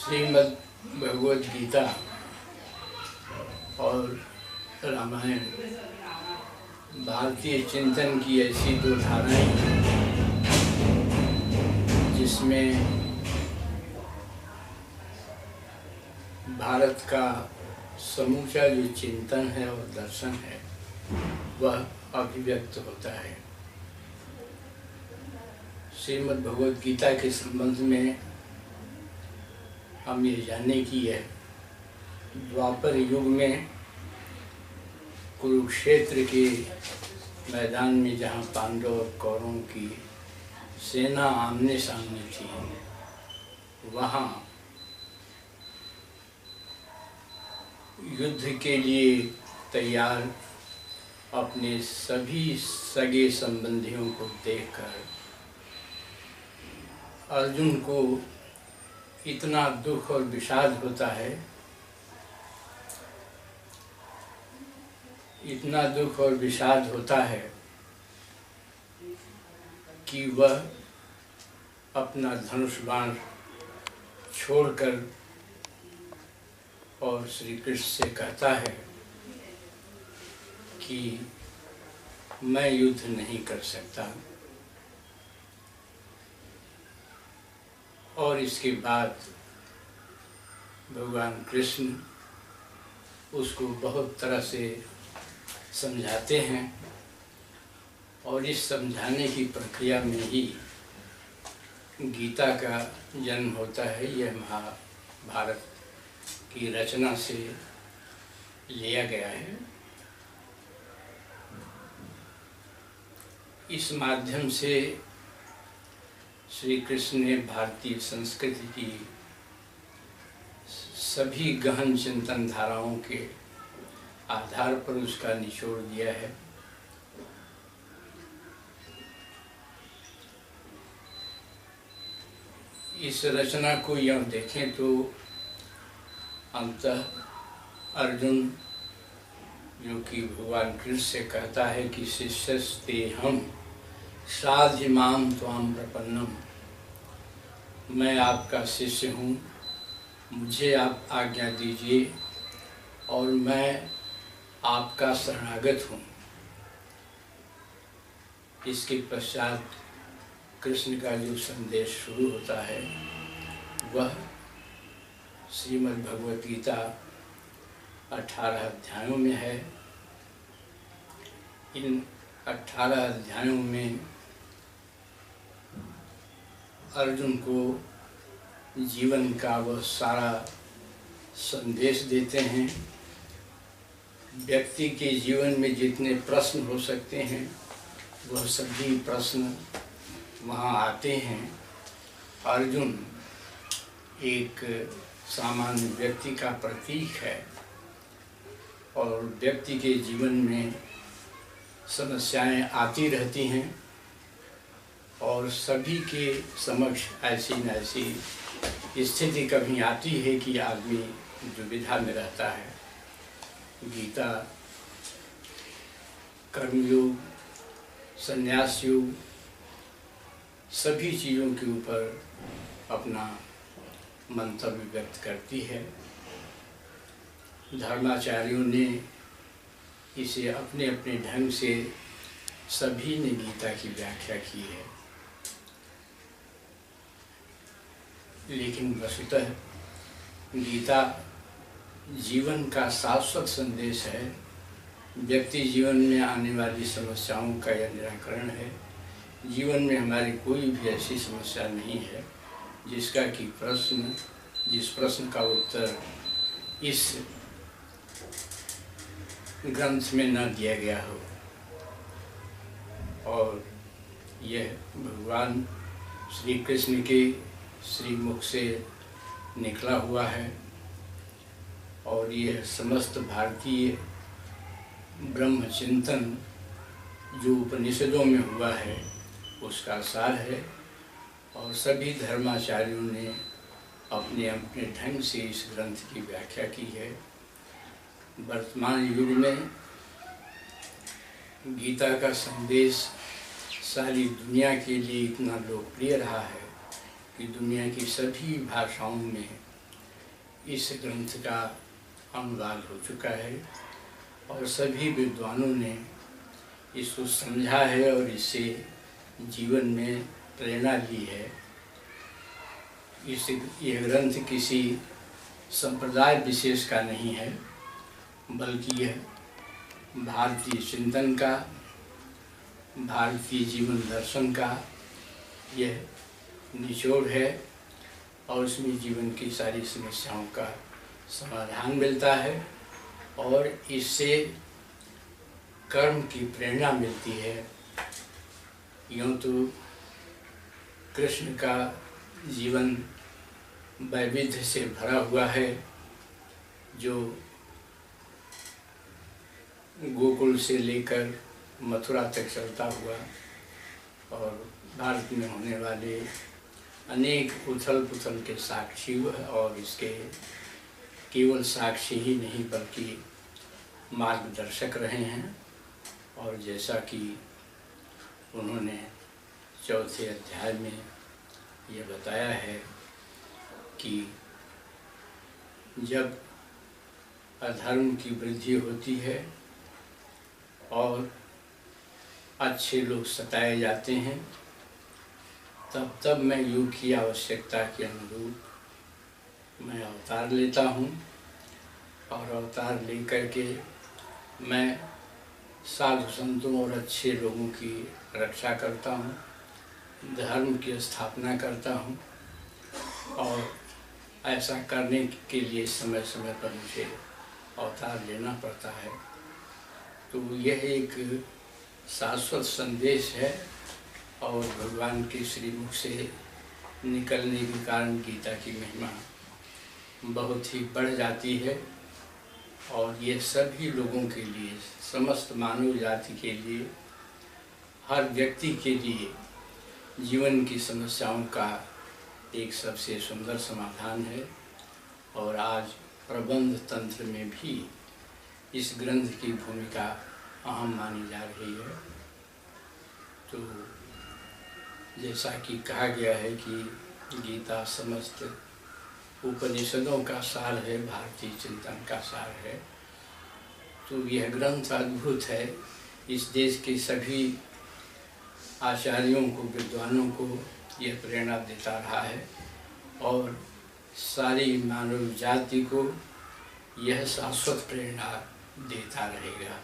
श्रीमद् भगवद गीता और रामायण भारतीय चिंतन की ऐसी दो धाराएं जिसमें भारत का समूचा जो चिंतन है और दर्शन है वह अभिव्यक्त होता है। श्रीमद् भगवद गीता के संबंध में हम ये जानने की है, द्वापर युग में कुरुक्षेत्र के मैदान में जहाँ पांडव और कौरवों की सेना आमने सामने थी, वहाँ युद्ध के लिए तैयार अपने सभी सगे संबंधियों को देखकर अर्जुन को इतना दुख और विषाद होता है, इतना दुख और विषाद होता है कि वह अपना धनुष बाण छोड़कर और श्री कृष्ण से कहता है कि मैं युद्ध नहीं कर सकता। और इसके बाद भगवान कृष्ण उसको बहुत तरह से समझाते हैं और इस समझाने की प्रक्रिया में ही गीता का जन्म होता है। यह महाभारत की रचना से लिया गया है। इस माध्यम से श्री कृष्ण ने भारतीय संस्कृति की सभी गहन चिंतन धाराओं के आधार पर उसका निचोड़ दिया है। इस रचना को यह देखें तो अंततः अर्जुन जो कि भगवान कृष्ण से कहता है कि शिष्यस्ते हम साधि माम त्वाम प्रपन्नम, मैं आपका शिष्य हूँ, मुझे आप आज्ञा दीजिए और मैं आपका शरणागत हूँ। इसके पश्चात कृष्ण का जो संदेश शुरू होता है वह श्रीमद् भगवद गीता 18 अध्यायों में है। इन 18 अध्यायों में अर्जुन को जीवन का वह सारा संदेश देते हैं। व्यक्ति के जीवन में जितने प्रश्न हो सकते हैं वह सभी प्रश्न वहाँ आते हैं। अर्जुन एक सामान्य व्यक्ति का प्रतीक है और व्यक्ति के जीवन में समस्याएं आती रहती हैं और सभी के समक्ष ऐसी न ऐसी स्थिति कभी आती है कि आदमी दुविधा में रहता है। गीता कर्मयोग, संन्यास योग, सभी चीज़ों के ऊपर अपना मंतव्य व्यक्त करती है। धर्माचार्यों ने इसे अपने अपने ढंग से सभी ने गीता की व्याख्या की है, लेकिन वस्तुतः गीता जीवन का शाश्वत संदेश है। व्यक्ति जीवन में आने वाली समस्याओं का यह निराकरण है। जीवन में हमारी कोई भी ऐसी समस्या नहीं है जिसका कि जिस प्रश्न का उत्तर इस ग्रंथ में न दिया गया हो। और यह भगवान श्री कृष्ण के श्रीमुख से निकला हुआ है और यह समस्त भारतीय ब्रह्म चिंतन जो उपनिषदों में हुआ है उसका सार है। और सभी धर्माचार्यों ने अपने अपने ढंग से इस ग्रंथ की व्याख्या की है। वर्तमान युग में गीता का संदेश सारी दुनिया के लिए इतना लोकप्रिय रहा है कि दुनिया की सभी भाषाओं में इस ग्रंथ का अनुवाद हो चुका है और सभी विद्वानों ने इसको समझा है और इससे जीवन में प्रेरणा ली है। यह ग्रंथ किसी संप्रदाय विशेष का नहीं है, बल्कि यह भारतीय चिंतन का, भारतीय जीवन दर्शन का यह निचोड़ है और इसमें जीवन की सारी समस्याओं का समाधान मिलता है और इससे कर्म की प्रेरणा मिलती है। यूँ तो कृष्ण का जीवन वैविध्य से भरा हुआ है, जो गोकुल से लेकर मथुरा तक चलता हुआ और भारत में होने वाले अनेक उथल पुथल के साक्षी और इसके केवल साक्षी ही नहीं बल्कि मार्गदर्शक रहे हैं। और जैसा कि उन्होंने चौथे अध्याय में ये बताया है कि जब अधर्म की वृद्धि होती है और अच्छे लोग सताए जाते हैं, तब मैं योग की आवश्यकता के अनुरूप मैं अवतार लेता हूँ और अवतार लेकर के मैं साधु संतों और अच्छे लोगों की रक्षा करता हूँ, धर्म की स्थापना करता हूँ और ऐसा करने के लिए समय समय पर मुझे अवतार लेना पड़ता है। तो यह एक शाश्वत संदेश है और भगवान के श्रीमुख से निकलने के कारण गीता की महिमा बहुत ही बढ़ जाती है और ये सभी लोगों के लिए, समस्त मानव जाति के लिए, हर व्यक्ति के लिए जीवन की समस्याओं का एक सबसे सुंदर समाधान है। और आज प्रबंध तंत्र में भी इस ग्रंथ की भूमिका अहम मानी जा रही है। तो जैसा कि कहा गया है कि गीता समस्त उपनिषदों का सार है, भारतीय चिंतन का सार है, तो यह ग्रंथ अद्भुत है। इस देश के सभी आचार्यों को, विद्वानों को यह प्रेरणा देता रहा है और सारी मानव जाति को यह शाश्वत प्रेरणा देता रहेगा।